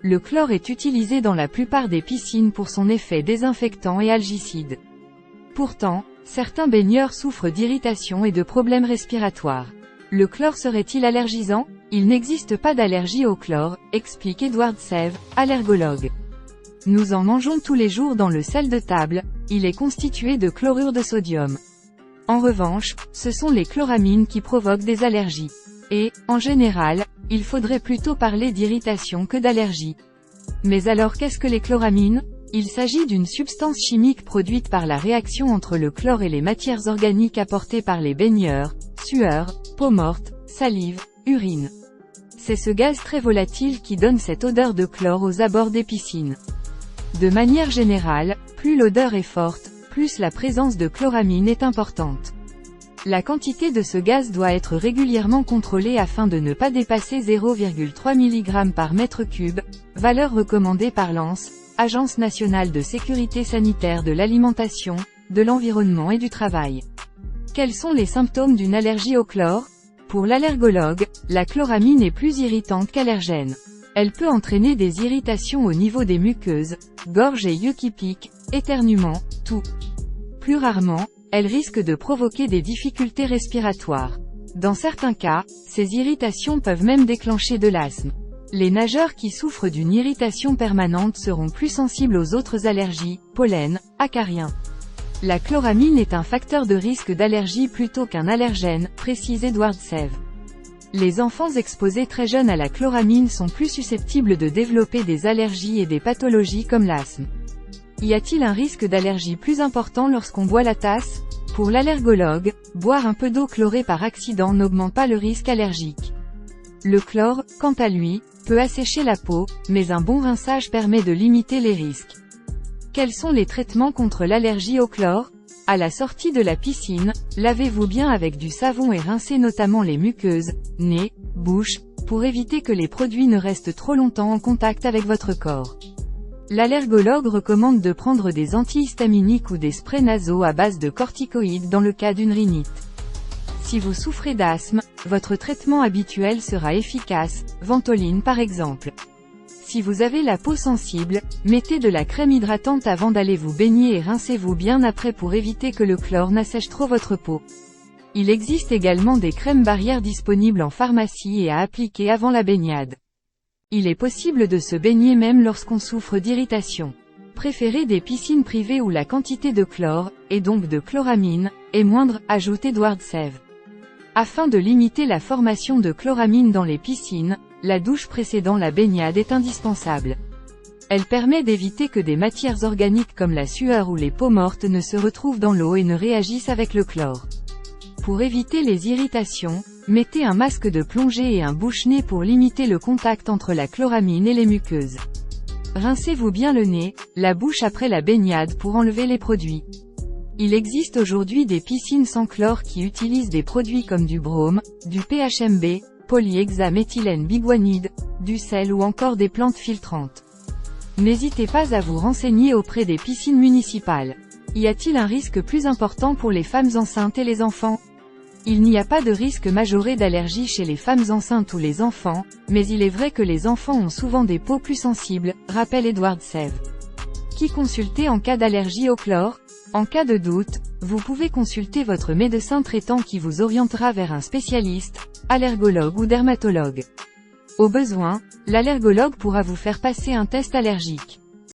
Le chlore est utilisé dans la plupart des piscines pour son effet désinfectant et algicide. Pourtant, certains baigneurs souffrent d'irritation et de problèmes respiratoires. Le chlore serait-il allergisant? Il n'existe pas d'allergie au chlore, explique Edward Sève, allergologue. Nous en mangeons tous les jours dans le sel de table, il est constitué de chlorure de sodium. En revanche, ce sont les chloramines qui provoquent des allergies. Et, en général, il faudrait plutôt parler d'irritation que d'allergie. Mais alors qu'est-ce que les chloramines? Il s'agit d'une substance chimique produite par la réaction entre le chlore et les matières organiques apportées par les baigneurs, sueur, peau morte, salive, urine. C'est ce gaz très volatile qui donne cette odeur de chlore aux abords des piscines. De manière générale, plus l'odeur est forte, plus la présence de chloramine est importante. La quantité de ce gaz doit être régulièrement contrôlée afin de ne pas dépasser 0,3 mg par mètre cube, valeur recommandée par l'ANS, Agence nationale de sécurité sanitaire de l'alimentation, de l'environnement et du travail. Quels sont les symptômes d'une allergie au chlore? Pour l'allergologue, la chloramine est plus irritante qu'allergène. Elle peut entraîner des irritations au niveau des muqueuses, gorge et yeux qui piquent, éternuements, toux. Plus rarement, elle risque de provoquer des difficultés respiratoires. Dans certains cas, ces irritations peuvent même déclencher de l'asthme. Les nageurs qui souffrent d'une irritation permanente seront plus sensibles aux autres allergies, pollen, acariens. La chloramine est un facteur de risque d'allergie plutôt qu'un allergène, précise Edward Sève. Les enfants exposés très jeunes à la chloramine sont plus susceptibles de développer des allergies et des pathologies comme l'asthme. Y a-t-il un risque d'allergie plus important lorsqu'on boit la tasse? Pour l'allergologue, boire un peu d'eau chlorée par accident n'augmente pas le risque allergique. Le chlore, quant à lui, peut assécher la peau, mais un bon rinçage permet de limiter les risques. Quels sont les traitements contre l'allergie au chlore? À la sortie de la piscine, lavez-vous bien avec du savon et rincez notamment les muqueuses, nez, bouche, pour éviter que les produits ne restent trop longtemps en contact avec votre corps. L'allergologue recommande de prendre des antihistaminiques ou des sprays nasaux à base de corticoïdes dans le cas d'une rhinite. Si vous souffrez d'asthme, votre traitement habituel sera efficace, Ventoline par exemple. Si vous avez la peau sensible, mettez de la crème hydratante avant d'aller vous baigner et rincez-vous bien après pour éviter que le chlore n'assèche trop votre peau. Il existe également des crèmes barrières disponibles en pharmacie et à appliquer avant la baignade. Il est possible de se baigner même lorsqu'on souffre d'irritation. Préférez des piscines privées où la quantité de chlore, et donc de chloramine, est moindre, ajoute Edward Sève. Afin de limiter la formation de chloramine dans les piscines, la douche précédant la baignade est indispensable. Elle permet d'éviter que des matières organiques comme la sueur ou les peaux mortes ne se retrouvent dans l'eau et ne réagissent avec le chlore. Pour éviter les irritations, mettez un masque de plongée et un bouche-nez pour limiter le contact entre la chloramine et les muqueuses. Rincez-vous bien le nez, la bouche après la baignade pour enlever les produits. Il existe aujourd'hui des piscines sans chlore qui utilisent des produits comme du brome, du PHMB, polyhexaméthylène biguanide, du sel ou encore des plantes filtrantes. N'hésitez pas à vous renseigner auprès des piscines municipales. Y a-t-il un risque plus important pour les femmes enceintes et les enfants? Il n'y a pas de risque majoré d'allergie chez les femmes enceintes ou les enfants, mais il est vrai que les enfants ont souvent des peaux plus sensibles, rappelle Edward Sève. Qui consulter en cas d'allergie au chlore? En cas de doute, vous pouvez consulter votre médecin traitant qui vous orientera vers un spécialiste, allergologue ou dermatologue. Au besoin, l'allergologue pourra vous faire passer un test allergique.